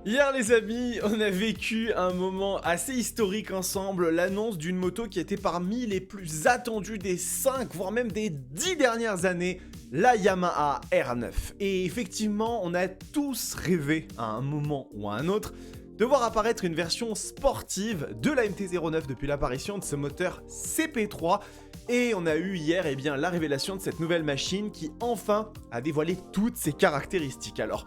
Hier les amis, on a vécu un moment assez historique ensemble, l'annonce d'une moto qui était parmi les plus attendues des 5, voire même des 10 dernières années, la Yamaha R9. Et effectivement, on a tous rêvé à un moment ou à un autre de voir apparaître une version sportive de la MT-09 depuis l'apparition de ce moteur CP3. Et on a eu hier la révélation de cette nouvelle machine qui enfin a dévoilé toutes ses caractéristiques. Alors,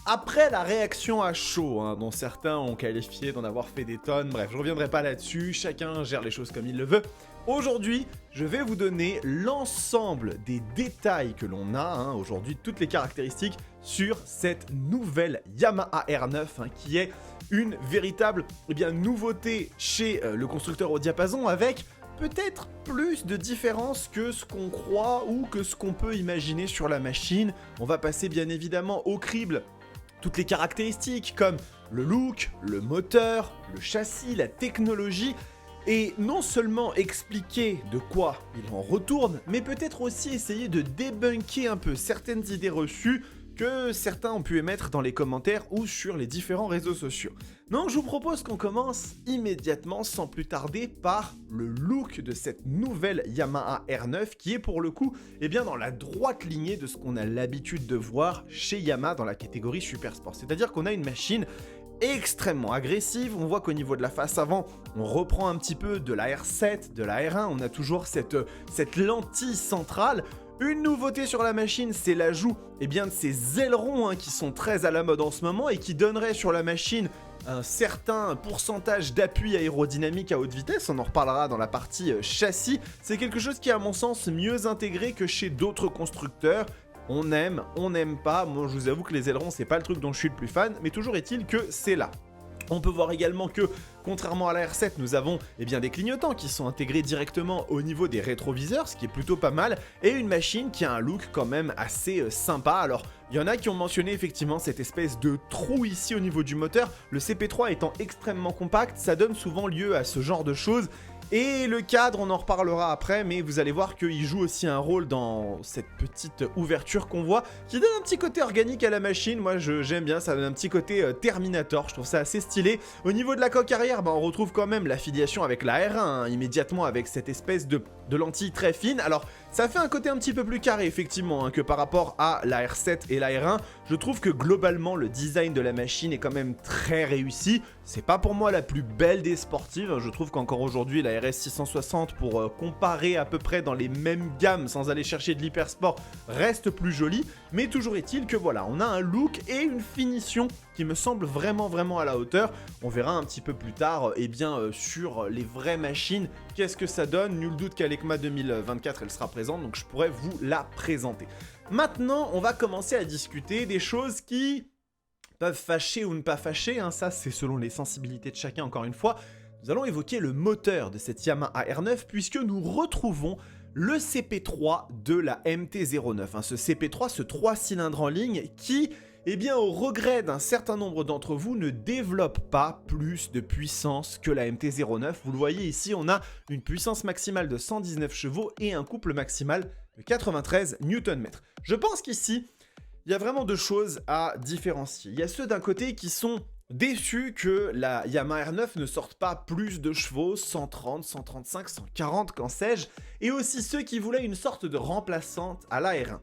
après la réaction à chaud, dont certains ont qualifié d'en avoir fait des tonnes, bref, je reviendrai pas là-dessus, chacun gère les choses comme il le veut. Aujourd'hui, je vais vous donner l'ensemble des détails que l'on a, aujourd'hui, toutes les caractéristiques sur cette nouvelle Yamaha R9, qui est une véritable nouveauté chez le constructeur au diapason, avec peut-être plus de différences que ce qu'on croit ou que ce qu'on peut imaginer sur la machine. On va passer bien évidemment au crible toutes les caractéristiques comme le look, le moteur, le châssis, la technologie, et non seulement expliquer de quoi il en retourne, mais peut-être aussi essayer de débunker un peu certaines idées reçues que certains ont pu émettre dans les commentaires ou sur les différents réseaux sociaux. Donc je vous propose qu'on commence immédiatement sans plus tarder par le look de cette nouvelle Yamaha R9 qui est pour le coup dans la droite lignée de ce qu'on a l'habitude de voir chez Yamaha dans la catégorie Super Sport. C'est-à-dire qu'on a une machine extrêmement agressive, on voit qu'au niveau de la face avant, on reprend un petit peu de la R7, de la R1, on a toujours cette lentille centrale. Une nouveauté sur la machine, c'est l'ajout de ces ailerons qui sont très à la mode en ce moment et qui donneraient sur la machine un certain pourcentage d'appui aérodynamique à haute vitesse, on en reparlera dans la partie châssis. C'est quelque chose qui est à mon sens mieux intégré que chez d'autres constructeurs. On aime, on n'aime pas, moi je vous avoue que les ailerons c'est pas le truc dont je suis le plus fan, mais toujours est-il que c'est là. On peut voir également que, contrairement à la R7, nous avons des clignotants qui sont intégrés directement au niveau des rétroviseurs, ce qui est plutôt pas mal, et une machine qui a un look quand même assez sympa. Alors, il y en a qui ont mentionné effectivement cette espèce de trou ici au niveau du moteur. Le CP3 étant extrêmement compact, ça donne souvent lieu à ce genre de choses. Et le cadre, on en reparlera après, mais vous allez voir qu'il joue aussi un rôle dans cette petite ouverture qu'on voit, qui donne un petit côté organique à la machine. Moi, j'aime bien, ça donne un petit côté Terminator, je trouve ça assez stylé. Au niveau de la coque arrière, on retrouve quand même l'affiliation avec la R1, immédiatement avec cette espèce de lentille très fine. Alors, ça fait un côté un petit peu plus carré, effectivement, que par rapport à la R7 et la R1. Je trouve que globalement, le design de la machine est quand même très réussi. C'est pas pour moi la plus belle des sportives. Je trouve qu'encore aujourd'hui, la RS 660, pour comparer à peu près dans les mêmes gammes, sans aller chercher de l'hypersport, reste plus jolie. Mais toujours est-il que voilà, on a un look et une finition qui me semble vraiment à la hauteur. On verra un petit peu plus tard, sur les vraies machines, qu'est-ce que ça donne. Nul doute qu'à l'ECMA 2024, elle sera présente, donc je pourrais vous la présenter. Maintenant, on va commencer à discuter des choses qui peuvent fâcher ou ne pas fâcher, ça c'est selon les sensibilités de chacun encore une fois. Nous allons évoquer le moteur de cette Yamaha R9 puisque nous retrouvons le CP3 de la MT-09. Ce CP3, ce 3 cylindres en ligne qui, au regret d'un certain nombre d'entre vous, ne développe pas plus de puissance que la MT-09. Vous le voyez ici, on a une puissance maximale de 119 chevaux et un couple maximal de 93 Nm. Je pense qu'ici, il y a vraiment deux choses à différencier. Il y a ceux d'un côté qui sont déçus que la Yamaha R9 ne sorte pas plus de chevaux, 130, 135, 140, qu'en sais-je, et aussi ceux qui voulaient une sorte de remplaçante à la R1.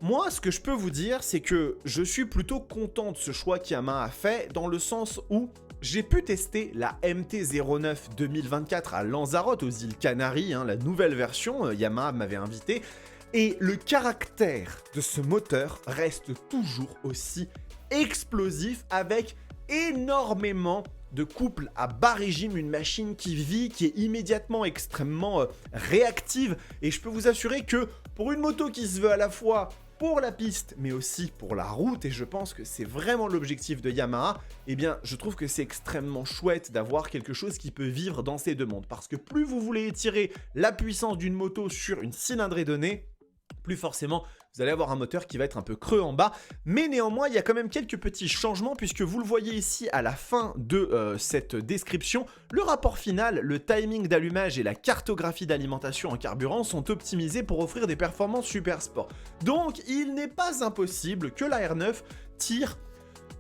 Moi, ce que je peux vous dire, c'est que je suis plutôt content de ce choix qu'Yamaha a fait, dans le sens où j'ai pu tester la MT-09 2024 à Lanzarote, aux îles Canaries, la nouvelle version, Yamaha m'avait invité, et le caractère de ce moteur reste toujours aussi explosif avec énormément de couples à bas régime, une machine qui vit, qui est immédiatement extrêmement réactive. Et je peux vous assurer que pour une moto qui se veut à la fois pour la piste mais aussi pour la route, et je pense que c'est vraiment l'objectif de Yamaha, je trouve que c'est extrêmement chouette d'avoir quelque chose qui peut vivre dans ces deux mondes. Parce que plus vous voulez étirer la puissance d'une moto sur une cylindrée donnée, plus forcément vous allez avoir un moteur qui va être un peu creux en bas, mais néanmoins il y a quand même quelques petits changements puisque vous le voyez ici à la fin de cette description, le rapport final, le timing d'allumage et la cartographie d'alimentation en carburant sont optimisés pour offrir des performances super sport. Donc il n'est pas impossible que la R9 tire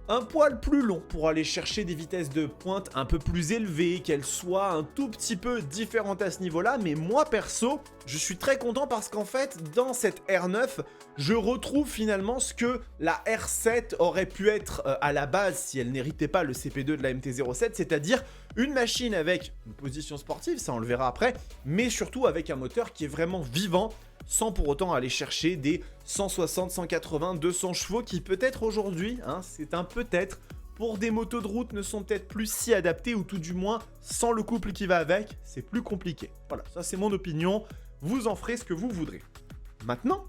un poil plus long pour aller chercher des vitesses de pointe un peu plus élevées, qu'elles soient un tout petit peu différentes à ce niveau-là, mais moi perso, je suis très content parce qu'en fait, dans cette R9, je retrouve finalement ce que la R7 aurait pu être à la base si elle n'héritait pas le CP2 de la MT-07, c'est-à-dire une machine avec une position sportive, ça on le verra après, mais surtout avec un moteur qui est vraiment vivant, sans pour autant aller chercher des 160, 180, 200 chevaux qui peut-être aujourd'hui, c'est un peut-être, pour des motos de route ne sont peut-être plus si adaptés, ou tout du moins, sans le couple qui va avec, c'est plus compliqué. Voilà, ça c'est mon opinion, vous en ferez ce que vous voudrez. Maintenant,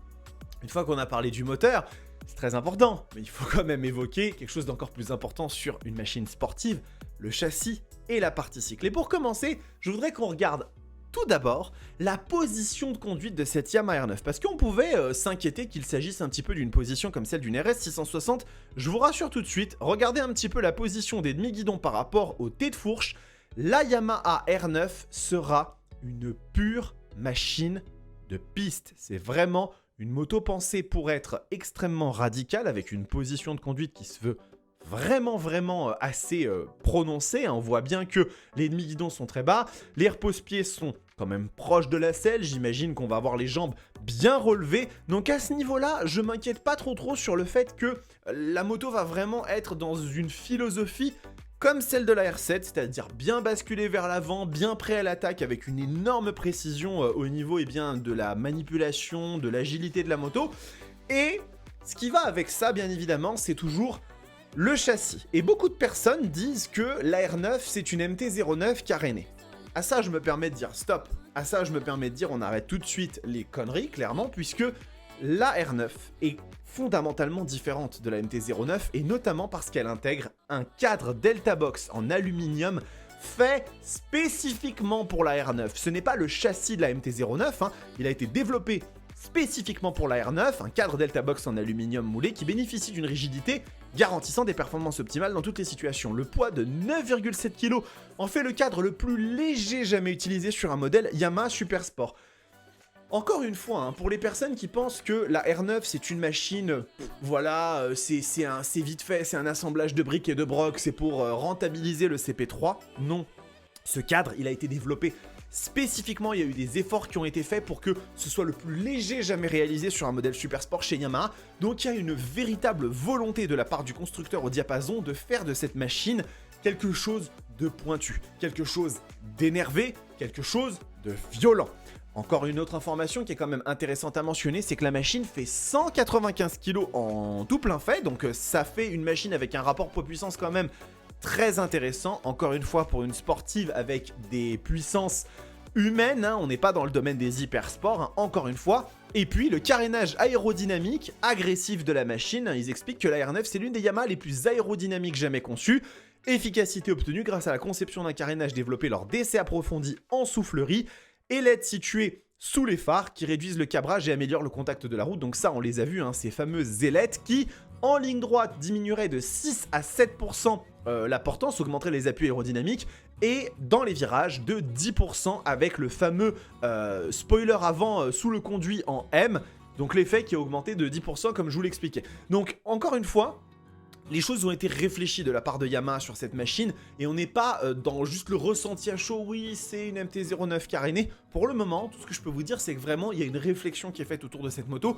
une fois qu'on a parlé du moteur, c'est très important, mais il faut quand même évoquer quelque chose d'encore plus important sur une machine sportive, le châssis et la partie cycle. Et pour commencer, je voudrais qu'on regarde tout d'abord la position de conduite de cette Yamaha R9, parce qu'on pouvait s'inquiéter qu'il s'agisse un petit peu d'une position comme celle d'une RS660. Je vous rassure tout de suite, regardez un petit peu la position des demi-guidons par rapport au T de fourche. La Yamaha R9 sera une pure machine de piste. C'est vraiment une moto pensée pour être extrêmement radicale, avec une position de conduite qui se veut vraiment assez prononcée. On voit bien que les demi-guidons sont très bas, les repose-pieds sont quand même proches de la selle, j'imagine qu'on va avoir les jambes bien relevées, donc à ce niveau-là, je m'inquiète pas trop sur le fait que la moto va vraiment être dans une philosophie comme celle de la R7, c'est-à-dire bien basculer vers l'avant, bien prêt à l'attaque avec une énorme précision au niveau de la manipulation, de l'agilité de la moto. Et ce qui va avec ça, bien évidemment, c'est toujours le châssis. Et beaucoup de personnes disent que la R9, c'est une MT-09 carénée. À ça, je me permets de dire stop. À ça, je me permets de dire on arrête tout de suite les conneries, clairement, puisque la R9 est fondamentalement différente de la MT-09, et notamment parce qu'elle intègre un cadre Delta Box en aluminium fait spécifiquement pour la R9. Ce n'est pas le châssis de la MT-09, il a été développé spécifiquement pour la R9, un cadre Delta Box en aluminium moulé qui bénéficie d'une rigidité garantissant des performances optimales dans toutes les situations. Le poids de 9,7 kg en fait le cadre le plus léger jamais utilisé sur un modèle Yamaha Super Sport. Encore une fois, pour les personnes qui pensent que la R9 c'est une machine, c'est vite fait, c'est un assemblage de briques et de brocs, c'est pour rentabiliser le CP3, non. Ce cadre, il a été développé spécifiquement, il y a eu des efforts qui ont été faits pour que ce soit le plus léger jamais réalisé sur un modèle Super Sport chez Yamaha. Donc il y a une véritable volonté de la part du constructeur au diapason de faire de cette machine quelque chose de pointu, quelque chose d'énervé, quelque chose de violent. Encore une autre information qui est quand même intéressante à mentionner, c'est que la machine fait 195 kg en tout plein fait, donc ça fait une machine avec un rapport poids-puissance quand même très intéressant, encore une fois pour une sportive avec des puissances humaines, on n'est pas dans le domaine des hypersports, encore une fois. Et puis le carénage aérodynamique agressif de la machine, ils expliquent que la R9 c'est l'une des Yamaha les plus aérodynamiques jamais conçues. Efficacité obtenue grâce à la conception d'un carénage développé lors d'essais approfondis en soufflerie, et LED située sous les phares qui réduisent le cabrage et améliorent le contact de la route. Donc ça on les a vus, ces fameuses ailettes qui en ligne droite diminueraient de 6 à 7% la portance, augmenterait les appuis aérodynamiques, et dans les virages de 10% avec le fameux spoiler avant sous le conduit en M, donc l'effet qui a augmenté de 10% comme je vous l'expliquais. Donc encore une fois, les choses ont été réfléchies de la part de Yamaha sur cette machine, et on n'est pas dans juste le ressenti à chaud, oui c'est une MT-09 carénée. Pour le moment, tout ce que je peux vous dire c'est que vraiment il y a une réflexion qui est faite autour de cette moto,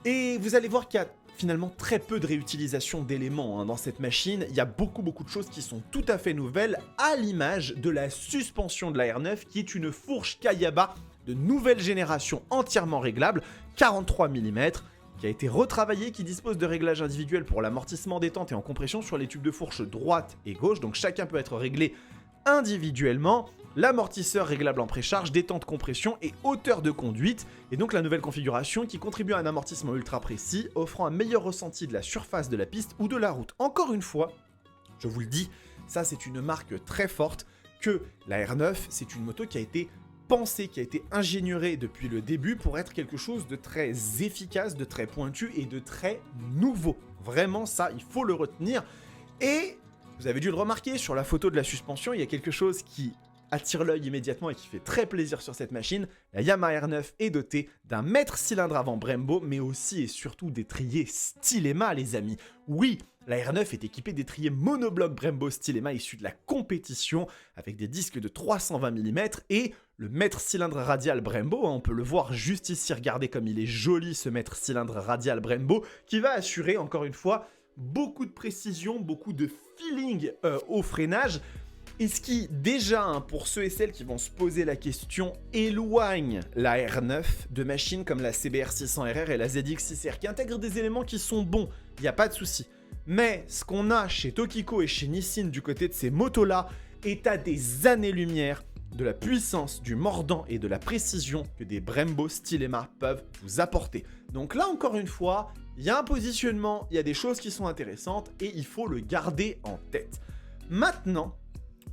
et vous allez voir qu'il y a finalement très peu de réutilisation d'éléments dans cette machine. Il y a beaucoup de choses qui sont tout à fait nouvelles, à l'image de la suspension de la R9 qui est une fourche Kayaba de nouvelle génération entièrement réglable, 43 mm, qui a été retravaillée, qui dispose de réglages individuels pour l'amortissement détente et en compression sur les tubes de fourche droite et gauche, donc chacun peut être réglé individuellement. L'amortisseur réglable en précharge, détente, compression et hauteur de conduite, et donc la nouvelle configuration qui contribue à un amortissement ultra précis, offrant un meilleur ressenti de la surface de la piste ou de la route. Encore une fois, je vous le dis, ça c'est une marque très forte, que la R9 c'est une moto qui a été pensée, qui a été ingéniurée depuis le début pour être quelque chose de très efficace, de très pointu et de très nouveau. Vraiment ça, il faut le retenir. Et vous avez dû le remarquer, sur la photo de la suspension, il y a quelque chose qui attire l'œil immédiatement et qui fait très plaisir sur cette machine, la Yamaha R9 est dotée d'un mètre cylindre avant Brembo, mais aussi et surtout d'étriers Stylema, les amis. Oui, la R9 est équipée d'étriers monobloc Brembo Stylema issus de la compétition, avec des disques de 320 mm et le mètre cylindre radial Brembo, on peut le voir juste ici, regardez comme il est joli ce mètre cylindre radial Brembo, qui va assurer encore une fois beaucoup de précision, beaucoup de feeling au freinage. Et ce qui, déjà, pour ceux et celles qui vont se poser la question, éloigne la R9 de machines comme la CBR 600RR et la ZX6R, qui intègrent des éléments qui sont bons, il n'y a pas de souci. Mais ce qu'on a chez Tokiko et chez Nissin du côté de ces motos-là est à des années-lumière de la puissance, du mordant et de la précision que des Brembo Stylema peuvent vous apporter. Donc là, encore une fois, il y a un positionnement, il y a des choses qui sont intéressantes et il faut le garder en tête. Maintenant,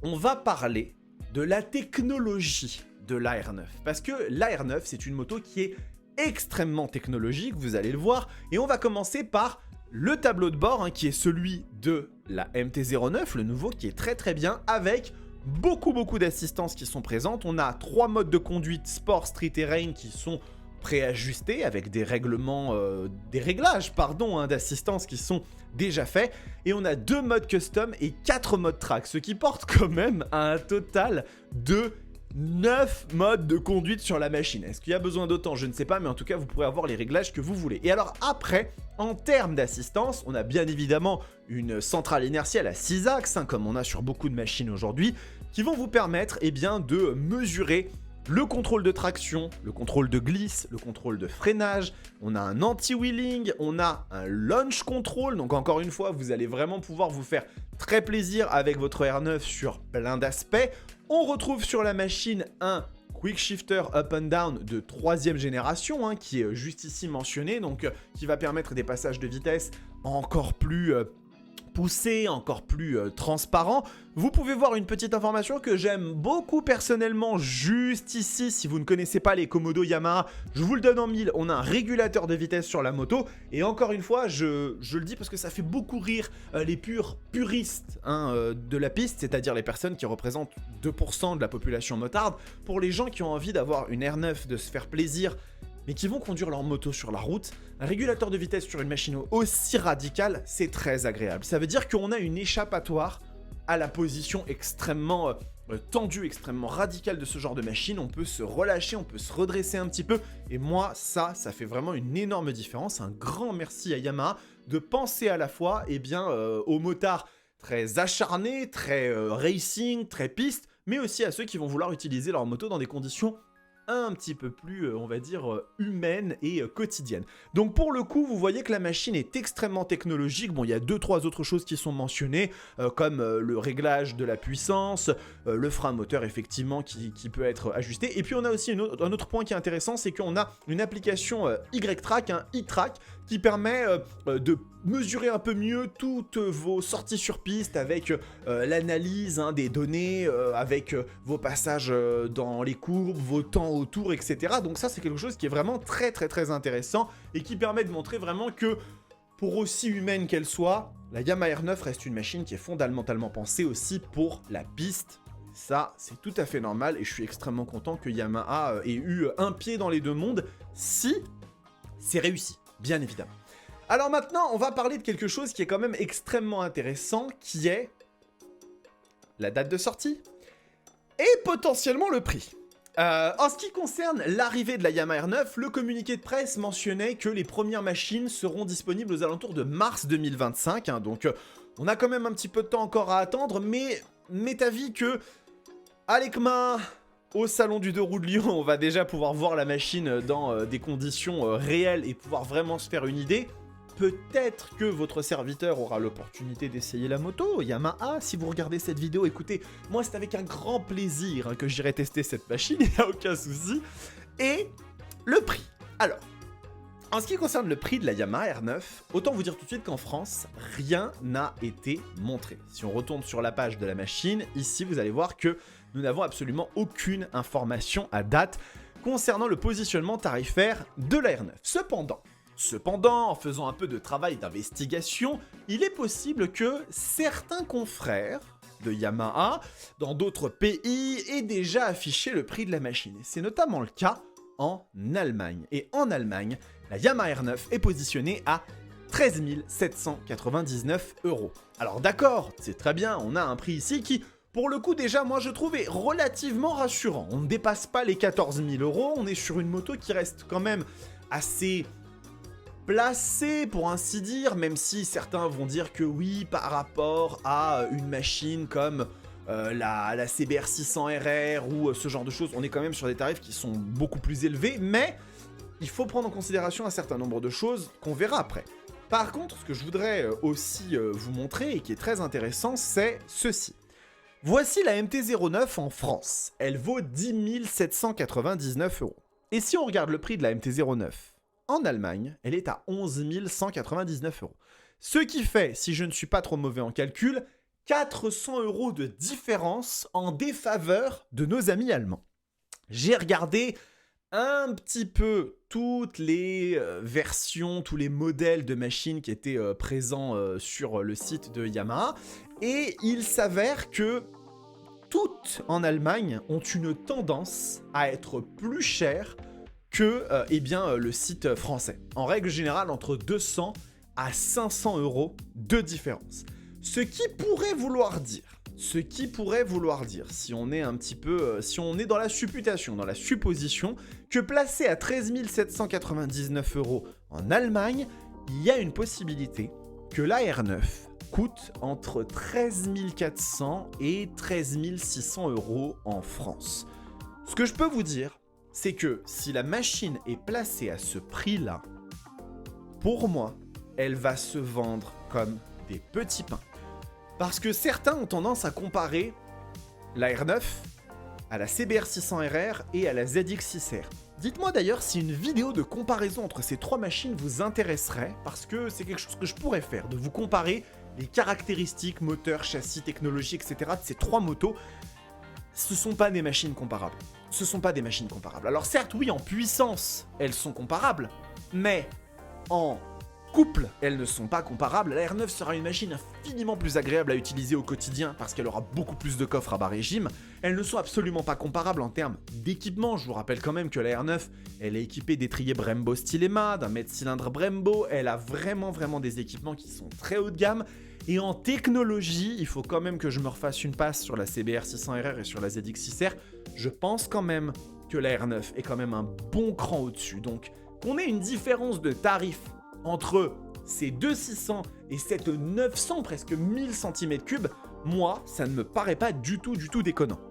on va parler de la technologie de l'AR9. Parce que l'AR9, c'est une moto qui est extrêmement technologique, vous allez le voir. Et on va commencer par le tableau de bord, qui est celui de la MT-09, le nouveau, qui est très très bien, avec beaucoup d'assistances qui sont présentes. On a 3 modes de conduite sport, street et rain qui sont préajustés avec des réglages d'assistance qui sont déjà faits. Et on a 2 modes custom et 4 modes track, ce qui porte quand même à un total de 9 modes de conduite sur la machine. Est-ce qu'il y a besoin d'autant? Je ne sais pas, mais en tout cas, vous pourrez avoir les réglages que vous voulez. Et alors après, en termes d'assistance, on a bien évidemment une centrale inertielle à 6 axes, comme on a sur beaucoup de machines aujourd'hui, qui vont vous permettre de mesurer le contrôle de traction, le contrôle de glisse, le contrôle de freinage, on a un anti-wheeling, on a un launch control, donc encore une fois, vous allez vraiment pouvoir vous faire très plaisir avec votre R9 sur plein d'aspects. On retrouve sur la machine un Quick Shifter Up and Down de 3e génération, qui est juste ici mentionné, donc qui va permettre des passages de vitesse encore plus poussé, encore plus transparent. Vous pouvez voir une petite information que j'aime beaucoup personnellement juste ici. Si vous ne connaissez pas les Komodo Yamaha, je vous le donne en mille. On a un régulateur de vitesse sur la moto. Et encore une fois, je le dis parce que ça fait beaucoup rire les puristes de la piste, c'est-à-dire les personnes qui représentent 2% de la population motarde. Pour les gens qui ont envie d'avoir une R9, de se faire plaisir, mais qui vont conduire leur moto sur la route, un régulateur de vitesse sur une machine aussi radicale, c'est très agréable. Ça veut dire qu'on a une échappatoire à la position extrêmement tendue, extrêmement radicale de ce genre de machine. On peut se relâcher, on peut se redresser un petit peu. Et moi, ça fait vraiment une énorme différence. Un grand merci à Yamaha de penser à la fois aux motards très acharnés, très racing, très piste, mais aussi à ceux qui vont vouloir utiliser leur moto dans des conditions un petit peu plus, on va dire, humaine et quotidienne. Donc pour le coup, vous voyez que la machine est extrêmement technologique. Bon, il y a 2-3 autres choses qui sont mentionnées, comme le réglage de la puissance, le frein moteur, effectivement, qui peut être ajusté. Et puis on a aussi un autre point qui est intéressant, c'est qu'on a une application Y-Track, un e-Track, qui permet de mesurer un peu mieux toutes vos sorties sur piste avec l'analyse des données, avec vos passages dans les courbes, vos temps autour, etc. Donc ça, c'est quelque chose qui est vraiment très intéressant et qui permet de montrer vraiment que, pour aussi humaine qu'elle soit, la Yamaha R9 reste une machine qui est fondamentalement pensée aussi pour la piste. Ça, c'est tout à fait normal et je suis extrêmement content que Yamaha ait eu un pied dans les deux mondes, si c'est réussi, bien évidemment. Alors maintenant, on va parler de quelque chose qui est quand même extrêmement intéressant, qui est la date de sortie et potentiellement le prix. En ce qui concerne l'arrivée de la Yamaha R9, le communiqué de presse mentionnait que les premières machines seront disponibles aux alentours de mars 2025. Donc on a quand même un petit peu de temps encore à attendre, mais m'est avis que à l'ECMA, au salon du 2 roues de Lyon, on va déjà pouvoir voir la machine dans des conditions réelles et pouvoir vraiment se faire une idée. Peut-être que votre serviteur aura l'opportunité d'essayer la moto Yamaha. Si vous regardez cette vidéo, écoutez, moi c'est avec un grand plaisir que j'irai tester cette machine, il n'y a aucun souci. Et le prix. Alors, en ce qui concerne le prix de la Yamaha R9, autant vous dire tout de suite qu'en France, rien n'a été montré. Si on retourne sur la page de la machine, ici vous allez voir que nous n'avons absolument aucune information à date concernant le positionnement tarifaire de la R9. Cependant, en faisant un peu de travail d'investigation, il est possible que certains confrères de Yamaha dans d'autres pays et déjà affiché le prix de la machine. Et c'est notamment le cas en Allemagne. Et en Allemagne, la Yamaha R9 est positionnée à 13 799 €. Alors d'accord, c'est très bien, on a un prix ici qui, pour le coup déjà, moi je trouve est relativement rassurant. On ne dépasse pas les 14 000 €, on est sur une moto qui reste quand même assez placée pour ainsi dire, même si certains vont dire que oui, par rapport à une machine comme la CBR 600 RR ou ce genre de choses, on est quand même sur des tarifs qui sont beaucoup plus élevés, mais il faut prendre en considération un certain nombre de choses qu'on verra après. Par contre, ce que je voudrais aussi vous montrer et qui est très intéressant, c'est ceci. Voici la MT-09 en France. Elle vaut 10 799 €. Et si on regarde le prix de la MT-09 en Allemagne, elle est à 11 199 €. Ce qui fait, si je ne suis pas trop mauvais en calcul, 400 € de différence en défaveur de nos amis allemands. J'ai regardé un petit peu toutes les versions, tous les modèles de machines qui étaient présents sur le site de Yamaha, et il s'avère que toutes en Allemagne ont une tendance à être plus chères que le site français. En règle générale, entre 200 à 500 € de différence. Ce qui pourrait vouloir dire, si on est un petit peu, si on est dans la supputation, dans la supposition, que placé à 13 799 € en Allemagne, il y a une possibilité que la R9 coûte entre 13 400 et 13 600 € en France. Ce que je peux vous dire, c'est que si la machine est placée à ce prix-là, pour moi, elle va se vendre comme des petits pains. Parce que certains ont tendance à comparer la R9 à la CBR 600 RR et à la ZX6R. Dites-moi d'ailleurs si une vidéo de comparaison entre ces trois machines vous intéresserait, parce que c'est quelque chose que je pourrais faire, de vous comparer les caractéristiques, moteur, châssis, technologie, etc. de ces trois motos. Ce ne sont pas des machines comparables. Alors certes, oui, en puissance, elles sont comparables, mais en couple, elles ne sont pas comparables. La R9 sera une machine infiniment plus agréable à utiliser au quotidien parce qu'elle aura beaucoup plus de coffres à bas régime. Elles ne sont absolument pas comparables en termes d'équipement. Je vous rappelle quand même que la R9, elle est équipée d'étriers Brembo Stylema, d'un mètre-cylindre Brembo. Elle a vraiment des équipements qui sont très haut de gamme. Et en technologie, il faut quand même que je me refasse une passe sur la CBR 600 RR et sur la ZX6R. Je pense quand même que la R9 est quand même un bon cran au-dessus. Donc, qu'on ait une différence de tarif entre ces deux 600 et cette 900, presque 1000 cm3, moi, ça ne me paraît pas du tout déconnant.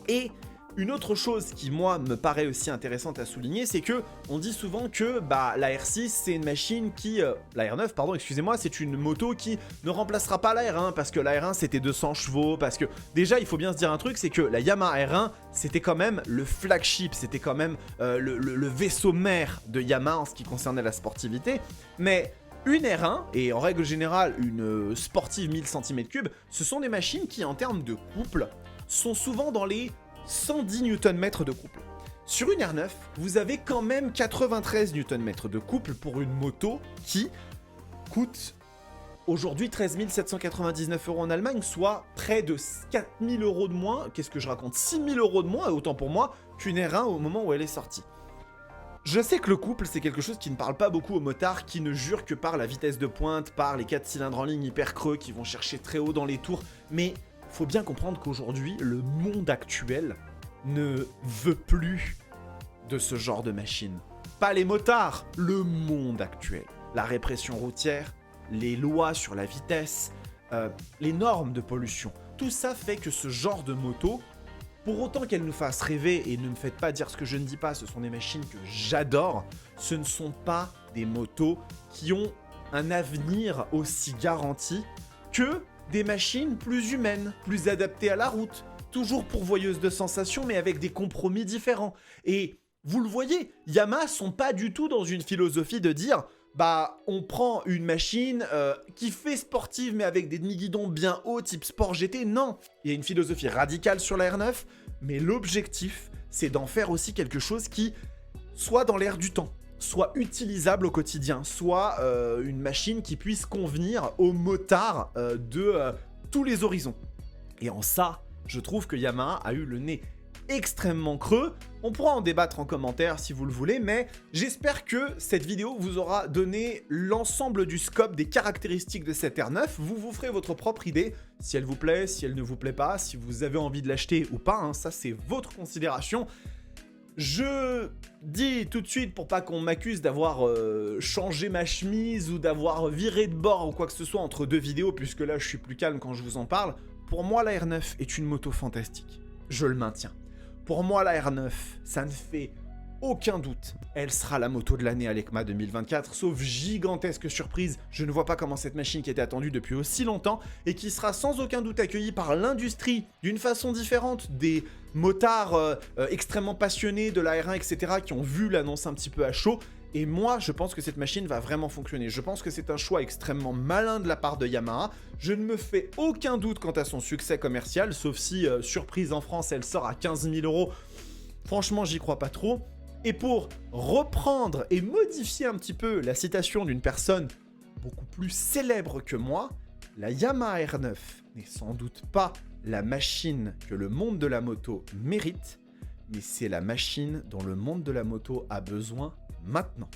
Et une autre chose qui, moi, me paraît aussi intéressante à souligner, c'est que on dit souvent que la R6, c'est une machine qui... la R9, pardon, excusez-moi, c'est une moto qui ne remplacera pas la R1, parce que la R1, c'était 200 chevaux, parce que... Déjà, il faut bien se dire un truc, c'est que la Yamaha R1, c'était quand même le flagship, c'était quand même le vaisseau mère de Yamaha en ce qui concernait la sportivité, mais... Une R1, et en règle générale une sportive 1000 cm3, ce sont des machines qui, en termes de couple, sont souvent dans les 110 Nm de couple. Sur une R9, vous avez quand même 93 Nm de couple pour une moto qui coûte aujourd'hui 13 799 € en Allemagne, soit près de 4 000 € de moins, 6 000 € de moins, autant pour moi, qu'une R1 au moment où elle est sortie. Je sais que le couple, c'est quelque chose qui ne parle pas beaucoup aux motards, qui ne jurent que par la vitesse de pointe, par les 4 cylindres en ligne hyper creux qui vont chercher très haut dans les tours, mais faut bien comprendre qu'aujourd'hui, le monde actuel ne veut plus de ce genre de machine. Pas les motards, le monde actuel. La répression routière, les lois sur la vitesse, les normes de pollution. Tout ça fait que ce genre de moto, pour autant qu'elles nous fassent rêver, et ne me faites pas dire ce que je ne dis pas, ce sont des machines que j'adore, ce ne sont pas des motos qui ont un avenir aussi garanti que des machines plus humaines, plus adaptées à la route, toujours pourvoyeuses de sensations, mais avec des compromis différents. Et vous le voyez, Yamaha sont pas du tout dans une philosophie de dire on prend une machine qui fait sportive mais avec des demi-guidons bien hauts type sport GT. Non, il y a une philosophie radicale sur la R9, mais l'objectif, c'est d'en faire aussi quelque chose qui soit dans l'air du temps, soit utilisable au quotidien, soit une machine qui puisse convenir aux motards de tous les horizons. Et en ça, je trouve que Yamaha a eu le nez extrêmement creux. On pourra en débattre en commentaire si vous le voulez, mais j'espère que cette vidéo vous aura donné l'ensemble du scope des caractéristiques de cette R9. Vous vous ferez votre propre idée, si elle vous plaît, si elle ne vous plaît pas, si vous avez envie de l'acheter ou pas, hein, ça c'est votre considération. Je dis tout de suite, pour pas qu'on m'accuse d'avoir changé ma chemise ou d'avoir viré de bord ou quoi que ce soit entre deux vidéos, puisque là je suis plus calme quand je vous en parle, pour moi la R9 est une moto fantastique. Je le maintiens. Pour moi, la R9, ça ne fait aucun doute. Elle sera la moto de l'année à l'EICMA 2024, sauf gigantesque surprise. Je ne vois pas comment cette machine qui était attendue depuis aussi longtemps et qui sera sans aucun doute accueillie par l'industrie d'une façon différente des motards extrêmement passionnés de la R1, etc. qui ont vu l'annonce un petit peu à chaud. Et moi, je pense que cette machine va vraiment fonctionner. Je pense que c'est un choix extrêmement malin de la part de Yamaha. Je ne me fais aucun doute quant à son succès commercial, sauf si, surprise en France, elle sort à 15 000 €. Franchement, j'y crois pas trop. Et pour reprendre et modifier un petit peu la citation d'une personne beaucoup plus célèbre que moi, la Yamaha R9 n'est sans doute pas la machine que le monde de la moto mérite, mais c'est la machine dont le monde de la moto a besoin maintenant.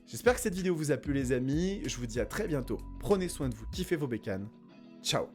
J'espère que cette vidéo vous a plu les amis, je vous dis à très bientôt, prenez soin de vous, kiffez vos bécanes, ciao.